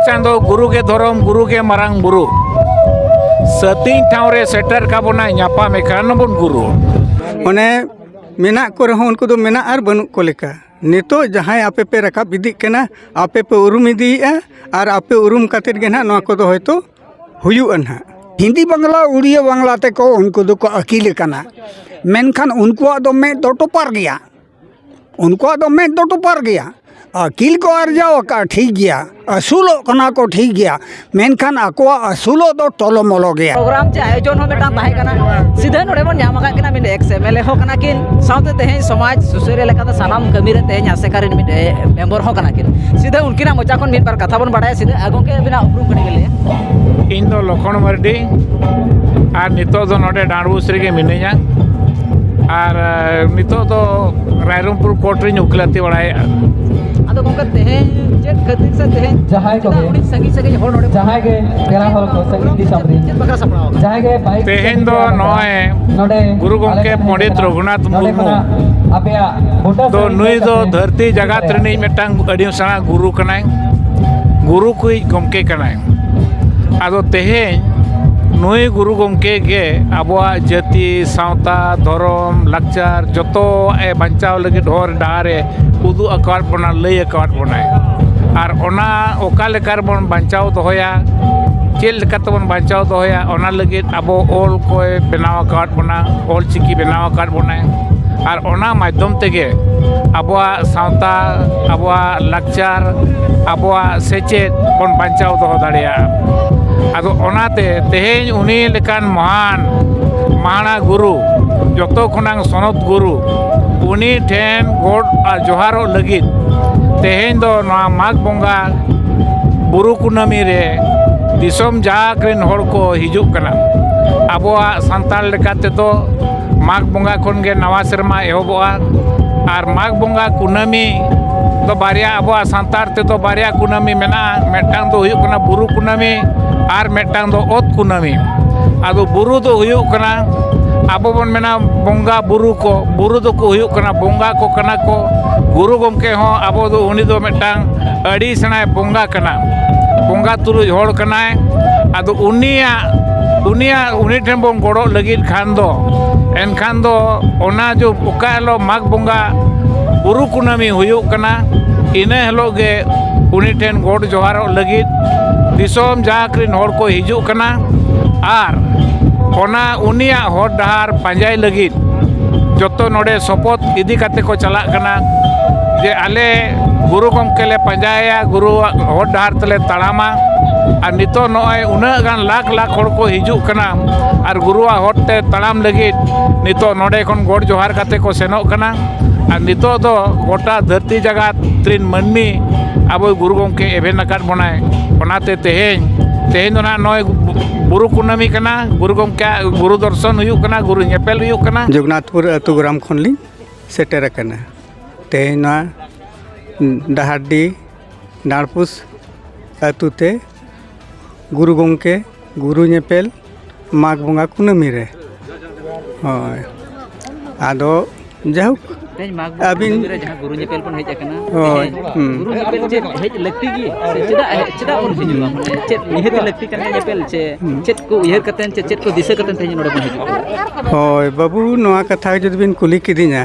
चांदो गुरु के धर्म गुरु के मरांग बुरु सती ठावरे सेटर काबोना ᱧᱟᱯᱟᱢ एकान बन गुरु ओने मेना को रहो उनको दो मेना आर बनु को लेका नितो जहां आपे पे रकाब इदी कना आपे पे उरुम इदीया और आपे उरुम काते गे ना नवा को दो होयतो हुयु अनहा हिंदी बांग्ला उड़िया बांग्ला ते को उनको दो को अकील कना मेनखान उनको दो में दो टोपार गया उनको दो में दो टोपार गया अकील को अर्जाव का ठीक गया असूलो कना को ठीक गया मेनखान आको असूलो दो टोलो मोलो गया प्रोग्राम चे आयोजन हो बेटा ताहे कना सीधे नोडे बन ᱧᱟᱢ कना मिन एक्स एमएलए हो कना किन साउते तेहे समाज सुसुरे लेका दा सानाम कमी रे तेहे आसेकारिन मिन मेंबर हो कना किन सीधे उनकिना मोचा कोन मिन पर कथा बन बाडाय सीधे आगो के बिना उपरूम कने गेले इन दो लखन मर्डी और नितो दो नोडे डांडबुस रे गे मिनेया और नितो दो रायरंगपुर कोर्ट रे उकलाती बडाय आदो गोंके तेहे चेत खतिर से तेहे जहाय को उड़ी सगी सगी होड़ नोडे जहाय के पेरा हल को सगी दिसमरी चेत बकरा सपड़ाव जहाय के बाइक तेहेन दो नोए नोडे गुरु गोंके पंडित रघुनाथ मुर्मू आपया भोटा तो नुई दो धरती जगत रनी मेटांग अडी सना गुरु कनाय गुरु कुई गोंके कनाय आदो तेहेन नुई गुरु गोंके गे आबोआ जाति सावता धर्म लाकचार जतो ए बचाव लगी ढोर डारे उदु अकाट बना लय अकाट बनाय और ओना ओका लेकार बन बचाव दोहया चेल लेकाते बन बचाव दोहया ओना लगी आबो ओल कोय बनाव अकाट बना ओल चिकी बनाव अकाट बनाय और ओना माध्यम तेगे आबोआ सावता आबोआ लाकचार आबोआ सेचेत बन बचाव दोह दाड़िया आदो ओनाते तेहेन उनी लेकान महान महाना गुरु जतो खनांग सनत गुरु उनी ठेन गोड और जोहारो लगित तेहेन दो नवा माघ बोंगा बुरु कुनामी रे दिसोम जाकरेन होड़ को हिजुक कना आबोआ संताल लेकाते तो माघ बोंगा खन गे नवा सेरमा एहोबोआ और माघ बोंगा कुनामी तो बारिया आबोआ संतार ते तो बारिया कुनामी मेना मेटांग दो हुयुक कना बुरु कुनामी और मेटांग दो ओत कुनामी आदो बुरु दो हुयुक कना आबो बन मेना बोंगा बुरु दो को हुयुक कना बोंगा को कना को गुरु गोमके हो आबो दो उनी दो मेटांग अड़ी सनाय बोंगा कना बोंगा तुरुज होड़ कनाय आदो उनी ठेन बोन गोड़ो लगित खान दो एनखान दो ओना जो ओका हेलो माघ बोंगा बुरु कुनामी हुयुक कना इने हेलो गे उनी ठेन गोड़ जोहारो लगित दिसोम जाकरिन होड़ को हिजुक कना और ओना उनिया होड़ डहार पांजाई लगित जतो नोडे सपोत इदी काते को चला कना जे आले गुरु गोमके ले पांजाया गुरु होड़ डहार तले तड़ामा और नितो नोय उना गान लाख लाख होड़ को हिजुक कना और गुरुआ होड़ ते तड़ाम लगित नितो नोडे खन गोड़ जोहार काते को सेनोक कना और नितो दो गोटा धरती जगत त्रिन मनमी आबो गुरु गोमके एभेन अकाट बनाय ओनाते तेहेन दो ना नोय बुरु कुनामी कना गुरु गोमके गुरु दर्शन हुयुक कना गुरु नेपेल हुयुक कना जगन्नाथपुर अतु ग्राम खनली सेटर कना तेना डहाडी डांडपुस अतुते गुरु गोमके गुरु नेपेल माघ बोंगा कुनामी रे होय आदो जाहुक तेज माघ अबिन रे जहां गुरु नेपेल कोन हेज कना होय गुरु नेपेल चे हेज लगती गी चेदा कोन हिजुआ माने चेत निहत लगती कन नेपेल चे चेत को उयहर कतन चेत को दिशा कतन तेज नोडे कोन हिजुआ होय बाबू नवा कथा जदि बिन कुली किदिना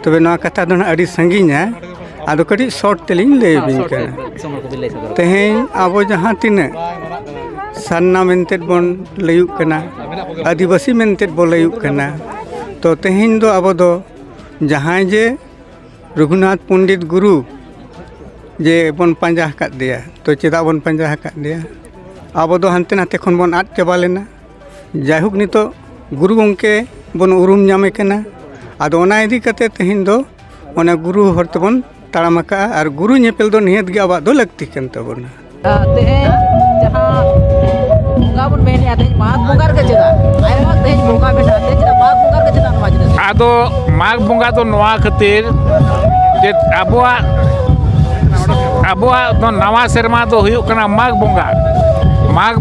तबे नवा कथा दो अड़ी संगीना आदो कड़ी शॉर्ट तेलिंग ले बिन कना तेहेन आबो जहां तिने सन्ना मेनते बन लयुक कना आदिवासी मेनते बो लयुक कना तो तेहेन दो आबो दो जहां जे रघुनाथ पंडित गुरु जे बन पंजा हकात दिया तो चेदा बन पंजा हकात दिया आबो दो हानते नाते खन बन आद चाबा लेना जायहुक नितो गुरु गोमके बन उरुम ᱧᱟᱢᱮ कना आदो ओना इदी कते तेहेन दो ओना गुरु हरते बन ताड़ामका और गुरु नेपेल दो निहत गे आबा दो लगती कन तबना तेहे जहां बोंगा बन मेने आते माघ बोंगा के चेदा आयमा तेज बोंगा बेटा तेज माघ बोंगा के चेदा नवा जिनिस आदो माघ बोंगा तो नवा खातिर जे आबोआ तो नवा सेरमा तो हुयुक कना माघ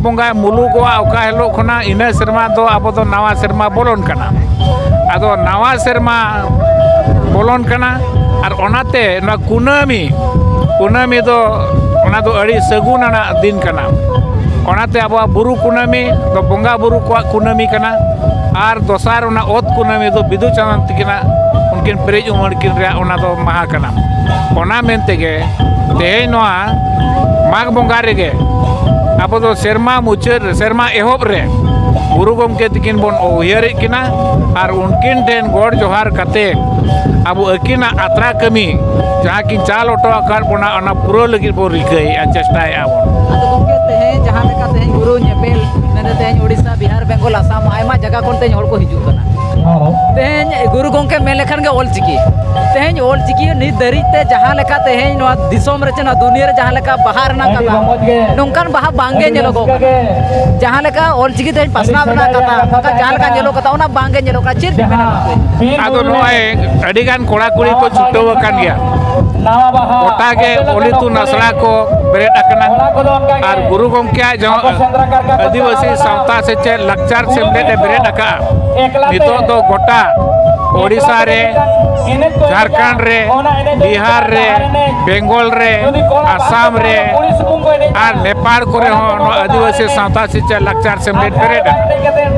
बोंगा मुलुगोआ ओका हेलो खना इना सेरमा दो आबो तो नवा सेरमा बोलोन कना आदो नवा सेरमा बोलोन कना और ओनाते ना कुनामी दो ᱚᱱᱟ ᱫᱚ ᱟᱹᱰᱤ ᱥᱟᱹᱜᱩᱱ ᱟᱱᱟᱜ ᱫᱤᱱ ᱠᱟᱱᱟ ᱚᱱᱟᱛᱮ ᱟᱵᱚᱣᱟᱜ ᱵᱩᱨᱩ ᱠᱩᱱᱟᱹᱢᱤ ᱫᱚ ᱵᱚᱸᱜᱟ ᱵᱩᱨᱩ ᱠᱚᱣᱟᱜ ᱠᱩᱱᱟᱹᱢᱤ ᱠᱟᱱᱟ ᱟᱨ ᱫᱚᱥᱟᱨ ᱚᱱᱟ ᱚᱛ ᱠᱩᱱᱟᱹᱢᱤ ᱫᱚ ᱵᱤᱫᱩ ᱪᱟᱸᱫᱟᱱ ᱛᱟᱹᱠᱤᱱᱟᱜ उनकिन पेरेज उमड़ किन रे ओना दो महा कना ओना मेनते गे तेहें नोआ माघ बोंगा रेगे अब दो सेरमा मुचाद सेरमा एहब रे गुरु गमके तकिन बन उयहारे किना और उनकिन ठेन गॉड जोहार कते अब अकिना आत्रा कमी जहाँ किन चाल ऑटो आकार बोना ओना पूरा लगी बो रिकाई चेष्टा आबो आदो गमके तेहें जहाँ लेका तेहें गुरु नेपेल मेने तेहें उड़ीसा बिहार बेंगल आसाम आयमा जगह कोन तेहें हॉल को हिजुक कना तेहें गुरु गमके मेन लेखन के ऑलचिकी तेहें ऑलचिकी नित दरिते जहाँ लेका तेहें नोआ दिसोम रे चना दुनिया रे जहाँ लेका बाहर ना कथा नोंकान बाहा बांगे नेलोगो जहाँ लेका ऑलचिकी तेहें पासना बना कथा मका जहाँ लेका नेलो कथा ओना बांगे नेलो का चिर आदो नोए अडिगान कोड़ा कुड़ी को छुट्टो कान गया गोटा के ओलितु नसड़ा को बेरेट अकना और गुरु गमके आदिवासी सावता से चे लक्चार सेमलेट बेरेट अका नितो दो गोटा ओडिशा रे झारखंड रे बिहार रे बेंगल रे आसाम रे और नेपाल करे हो आदिवासी सावता से चे लक्चार सेमलेट बेरेट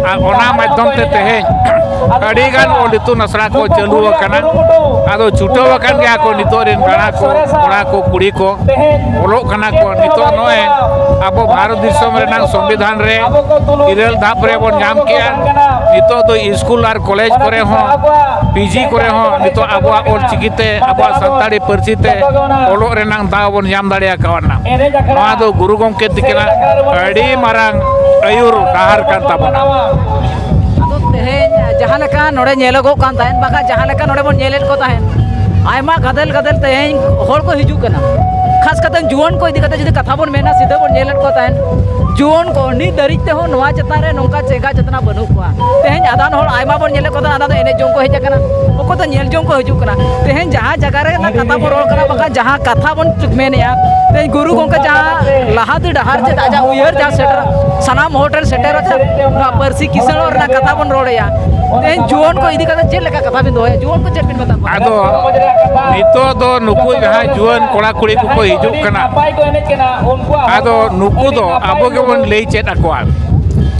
और ओना माध्यम ते तेहें अडिगान ओलितु नसड़ा को चालू अकना आदो छुटो अकन गया को नितो रेन गाना को कोड़ा को कुड़ी को ओलो कना को नितो नोए अब भारत दिसम रेना संविधान रे इरेल धाप रे बन नाम किया नितो तो स्कूल और कॉलेज करे हो पीजी करे हो नितो अब ओल चिकिते अब संताड़ी परचिते ओलो रेना दाव बन नाम दाड़िया कावना नोआ दो गुरु गमके तिकिना अड़ी मारांग अयुर डाहार कान ताबना तेहें जहाँ लेका नोड़े नेलोगो कान ताहेन बाका जहाँ लेका नोड़े बन नेलेट को ताहेन आयमा गदल गदल तेहें होड़ को हिजू कना खास कते जुवन को इदी कते जदि कथा बन मेना सीधे बन नेलेट को ताहेन जुवन को नि दरिते हो नोआ चेता रे नोंका चेगा जतना बनु कुआ तेहें आदान होड़ आयमा बन नेले को ता आदा एने जों को हेज कना ओको तो नेल जों को हिजू कना तेहें जहाँ जगह रे ना कथा बन रोल कना बाका जहाँ कथा बन मेनिया तेहें गुरु गमके जहाँ लहाती डहार चे आजा उयहर जहाँ सेटर सनाम होटल सेटर ना परसी किसन और ना कथा बन रोड़या तेहें जुवन को इदी कते चेल लेका कथा बिन दोया जुवन को चेल बिन बता आदो नितो दो नुकु जहाँ जुवन कोड़ा कुड़ी को हिजुक कना आदो नुकु दो आबो के बन लई चेत अकवा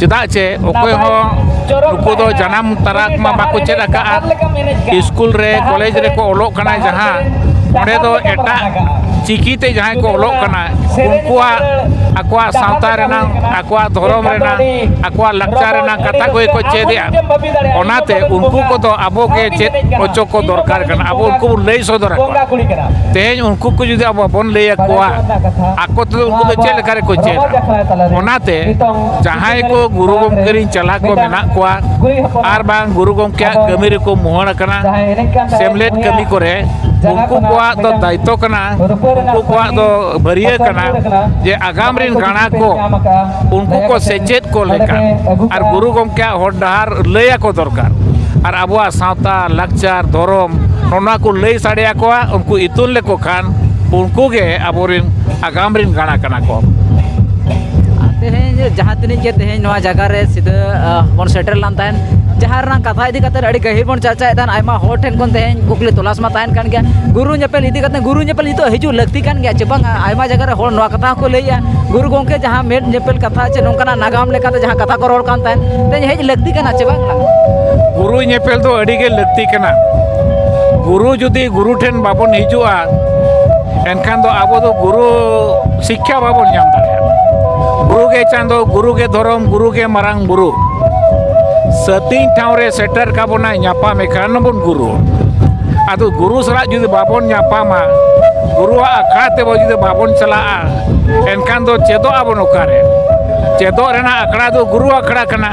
चेदा चे ओकोय हो नुकु दो जन्म तराक मा बाको चेद अका स्कूल रे कॉलेज रे को ओलोक कना जहाँ ओंडे दो एटा चिकीते जहाँ को ओलोक कना उनकुआ अकवा सावता रेना अकवा धर्म रेना अकवा लक्चार रेना कथा को चेदिया ओनाते उनको को तो आबो के चेद ओचो को दरकार कना आबो उनको लई सदर तेहें उनको को जुदी आबो बन लई अकवा आको तो उनको तो चेद करे को चेद ओनाते जहाँ को गुरु गमके चला को मेना कोआ आर बांग गुरु गमके कमी रे को मोहन कना सेमलेट कमी करे उनको कोआ तो दायित्व कना उनको कोआ तो भरिया कना जे आगाम रिन गाना को उनको को सेचेत को लेका और गुरु गमके हर डहार लैया को दरकार और अबुआ सावता लक्चार धर्म नोना को लई साड़िया को उनको इतुन लेको खान उनको के अबोरिन आगाम रिन गाना कना को तेहें जहाँ तीन के तेहें नोआ जगह रे सीधा बन सेटल लान ताहेन जहाँ रना कथा इदी कते अड़ी गहिर बन चर्चा एदान आयमा होड़ ठेन कोन तेहें कुकली तलाश मा ताहेन कान गया गुरु नेपेल इदी कते गुरु नेपेल नितो हिजु लगती कान गया चे बांग आयमा जगह रे होड़ नोआ कथा को लैया गुरु गमके जहाँ मेड नेपेल कथा चे नोंकाना नागाम लेकाते जहाँ कथा को रोल कान ताहेन तेहें हेज लगती काना चे बांग गुरु नेपेल तो अड़ी के लगती कना गुरु जुदी गुरु ठेन बाबन हिजुआ एनखान दो आबो दो गुरु शिक्षा बाबन नाम दाड़िया गुरु के चांदो गुरु के धर्म गुरु के मारांग गुरु सतीं ठावरे सेटर का बोना न्यापा मेखान बन गुरु आदो गुरु सरा जुदी बाबन न्यापा मा गुरु आखड़ा ते बो जुदी बाबन चला एनखान दो चेदो आबन ओकारे चेदो रेना आखड़ा दो गुरु आखड़ा कना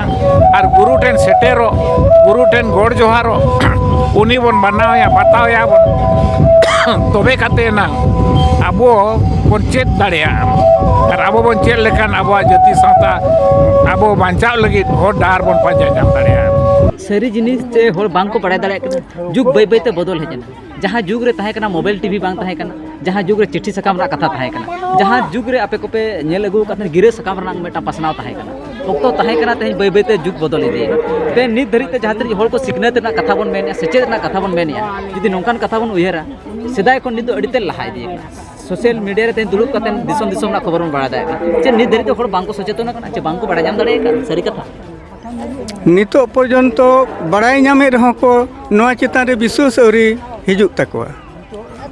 और गुरु ठेन सेटेरो गुरु ठेन गोड़ जोहारो उनी बन मनावया बतावया बन तोबे काते ना आबो बन चेद दाड़िया और आबो बन चेद लेखान आबो जाति सावता आबो बांचाव लगी होड़ डहार बन पांजा नाम दाड़िया सारी जिनिस चे होड़ बांग को पढ़ाई दाड़े कना जुग बै बै ते बदल हेजना जहाँ जुग रे ताहे कना मोबाइल टीवी बांग ताहे कना जहाँ जुग रे चिट्ठी सकाम रा कथा ताहे कना जहाँ जुग रे आपे कोपे नेल अगु कथन गिरे सकाम रा मेटा पसनाव ताहे कना ओक्तो ताहे कना तेहें बै बै ते जुग बदल इदि ते नित धरि ते जहाँ तरी होड़ को सिखनेत ना कथा बन मेनिया सेचेत ना कथा बन मेनिया जुदी नोंकान कथा बन उयहरा सेदाय को नित अडिते लहा इदि सोशल मीडिया रे तेन दुलुप कतेन दिसम दिसम ना खबर बन बड़ा दाएगा जे नित धरि तो हर बांको सचेतन kana जे बांको बड़ा जाम दाड़ेगा सरी कथा नितो पर्यंत बड़ाई नामे रहो को नोआ चितान रे विश्वास अवरी हिजुक तकवा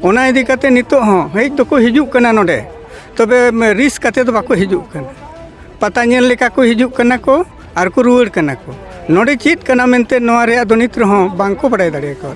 ओना इदी कते नितो हो हेज तो को हिजुक कना नोडे तबे रिस्क कते तो बाको हिजुक कना पता नेल लेका को हिजुक कना को आर को रुवाड़ कना को नोडे चीत कना मेनते नोआ रे अदो नित रहो बांको बड़ाई दाड़े को